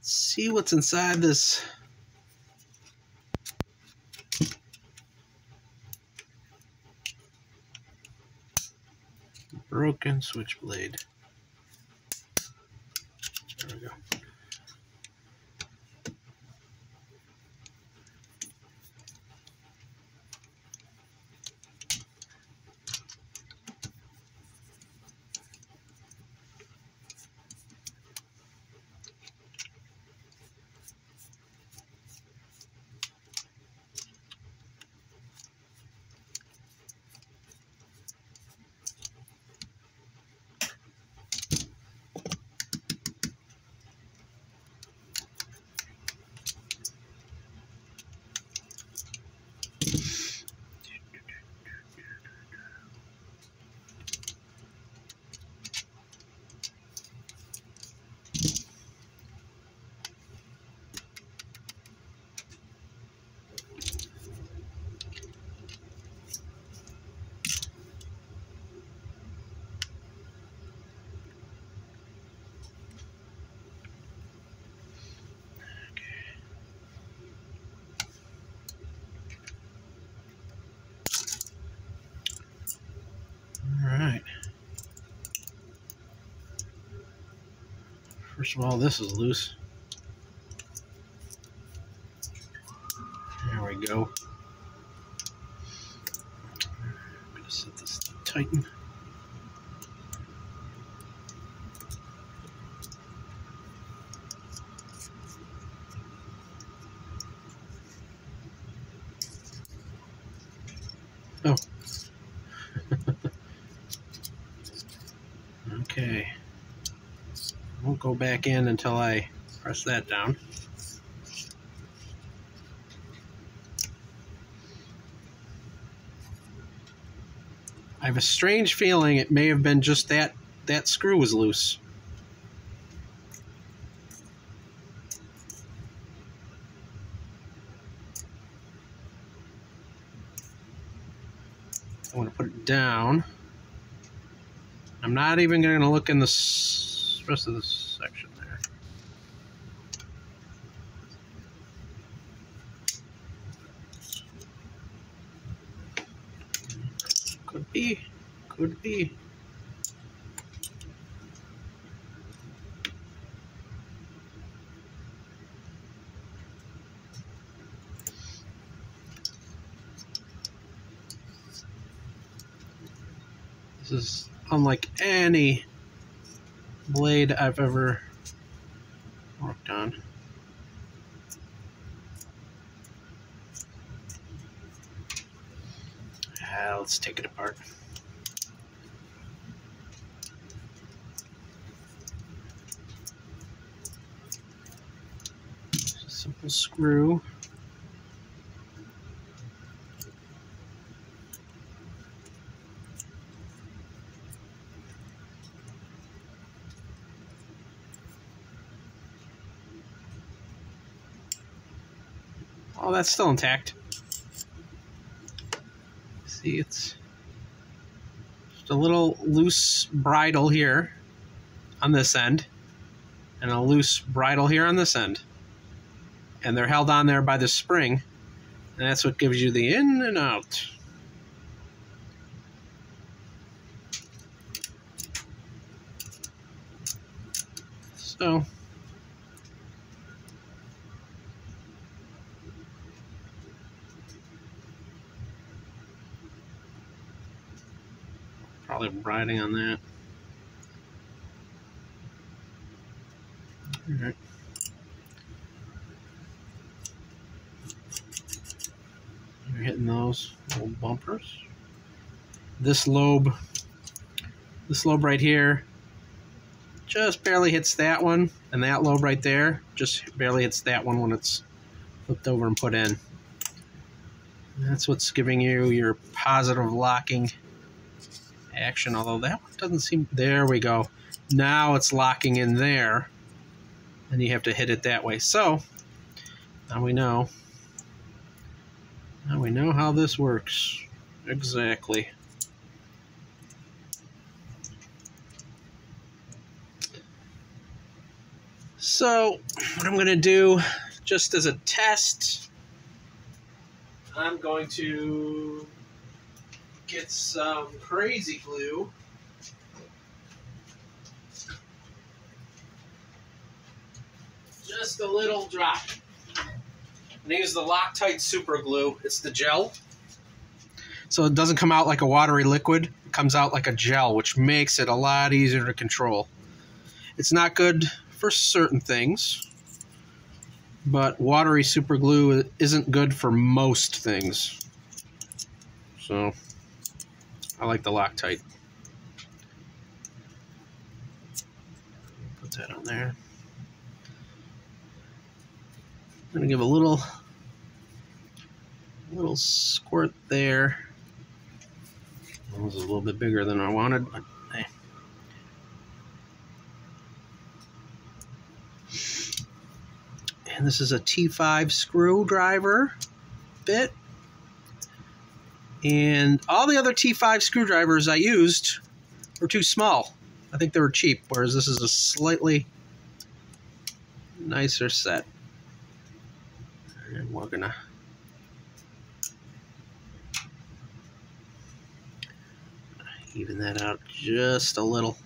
see what's inside this broken switchblade. There we go. Alright. First of all, this is loose. There we go. I'm going to set this to tighten. Oh. Okay. Won't go back in until I press that down. I have a strange feeling it may have been just that screw was loose. I want to put it down. I'm not even going to look in the rest of this section there. Could be. Could be. This is unlike any blade I've ever worked on. Let's take it apart. Just a simple screw. Oh, that's still intact. See, it's just a little loose bridle here on this end, and a loose bridle here on this end. And they're held on there by the spring, and that's what gives you the in and out. So, probably riding on that. All right. You're hitting those little bumpers. This lobe right here just barely hits that one, and that lobe right there just barely hits that one when it's flipped over and put in. And that's what's giving you your positive locking action, although that one doesn't seem... There we go. Now it's locking in there, and you have to hit it that way. So, now we know. Now we know how this works. Exactly. So what I'm going to do, just as a test, I'm going to get some crazy glue. Just a little drop. I'm going to use the Loctite super glue. It's the gel. So it doesn't come out like a watery liquid. It comes out like a gel, which makes it a lot easier to control. It's not good for certain things, but watery super glue isn't good for most things. So I like the Loctite. Put that on there. I'm going to give a little squirt there. That was a little bit bigger than I wanted, but hey. And this is a T5 screwdriver bit. And all the other T5 screwdrivers I used were too small. I think they were cheap, whereas this is a slightly nicer set. And we're gonna even that out just a little.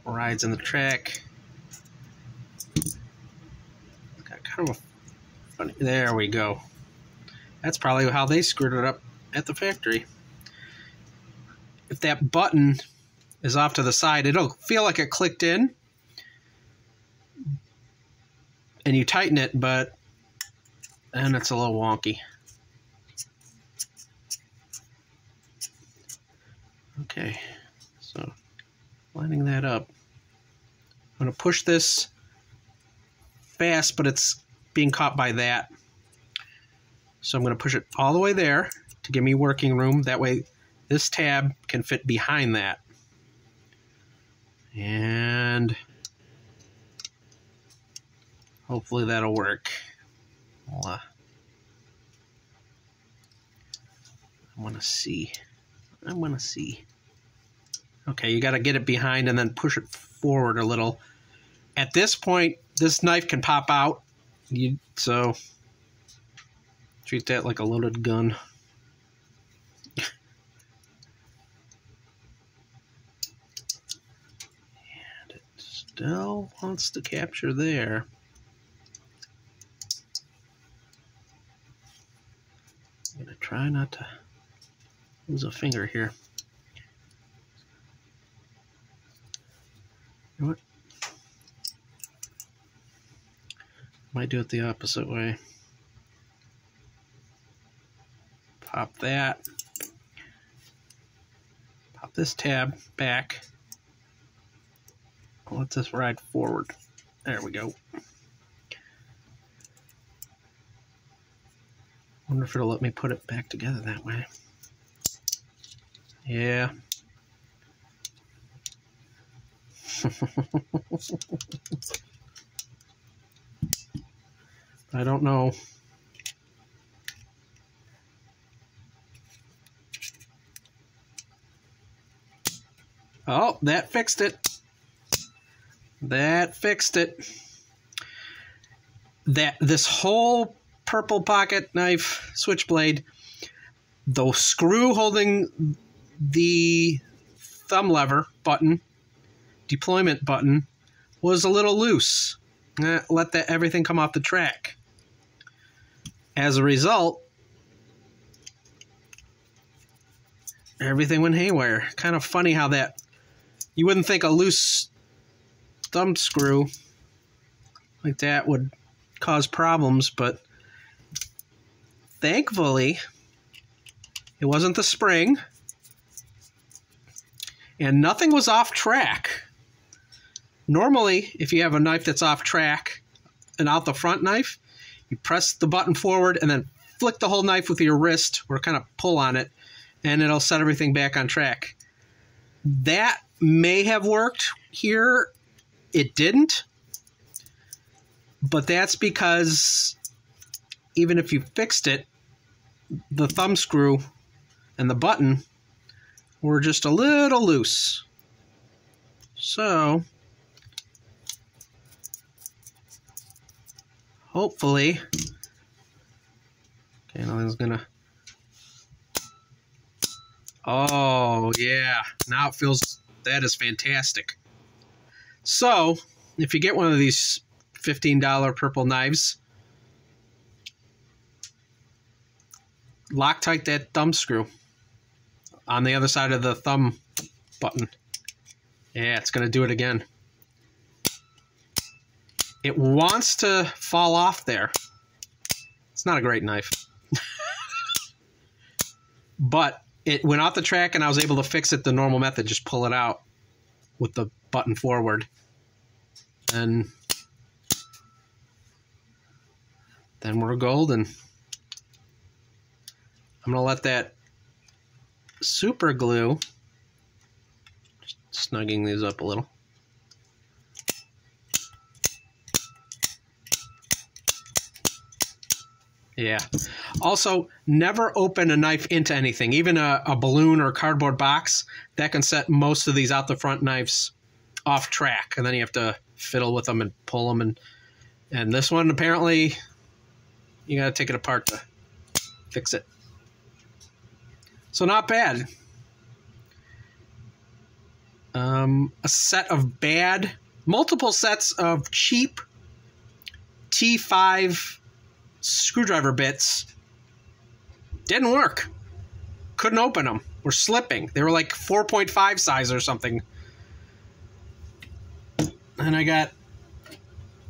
Rides in the track. Got kind of a funny. There we go. That's probably how they screwed it up at the factory. If that button is off to the side, it'll feel like it clicked in. And you tighten it, but then it's a little wonky. Okay, so lining that up. I'm going to push this fast, but it's being caught by that. So I'm going to push it all the way there to give me working room. That way this tab can fit behind that. And hopefully that'll work. I want to see. Okay, you got to get it behind and then push it forward a little. At this point, this knife can pop out. So treat that like a loaded gun. And it still wants to capture there. I'm going to try not to lose a finger here. You know what? Might do it the opposite way. Pop that. Pop this tab back. Let this ride forward. There we go. Wonder if it'll let me put it back together that way. Yeah. I don't know. Oh, that fixed it. That fixed it. This whole purple pocket knife switchblade, the screw holding the thumb lever button, deployment button, was a little loose. Let everything come off the track. As a result, everything went haywire. Kind of funny how that, you wouldn't think a loose thumb screw like that would cause problems, but thankfully it wasn't the spring and nothing was off track. Normally, if you have a knife that's off track, an out the front knife, you press the button forward and then flick the whole knife with your wrist or kind of pull on it, and it'll set everything back on track. That may have worked here. It didn't. But that's because even if you fixed it, the thumb screw and the button were just a little loose. So hopefully, okay, nothing's gonna, oh yeah, now it feels, that is fantastic. So, if you get one of these $15 purple knives, Loctite that thumb screw on the other side of the thumb button. Yeah, it's going to do it again. It wants to fall off there. It's not a great knife. But it went off the track and I was able to fix it the normal method. Just pull it out with the button forward. And then we're golden. I'm going to let that super glue, just snugging these up a little. Yeah. Also, never open a knife into anything, even a balloon or a cardboard box. That can set most of these out the front knives off track, and then you have to fiddle with them and pull them. And this one, apparently, you got to take it apart to fix it. So not bad. A set of multiple sets of cheap T5 screwdriver bits didn't work. Couldn't open them. Were slipping. They were like 4.5 size or something. And I got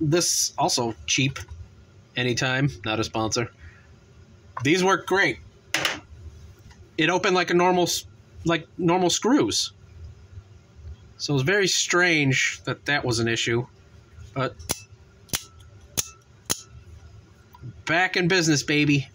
this also cheap. Anytime. Not a sponsor. These work great. It opened like normal screws. So it was very strange that was an issue. But back in business, baby.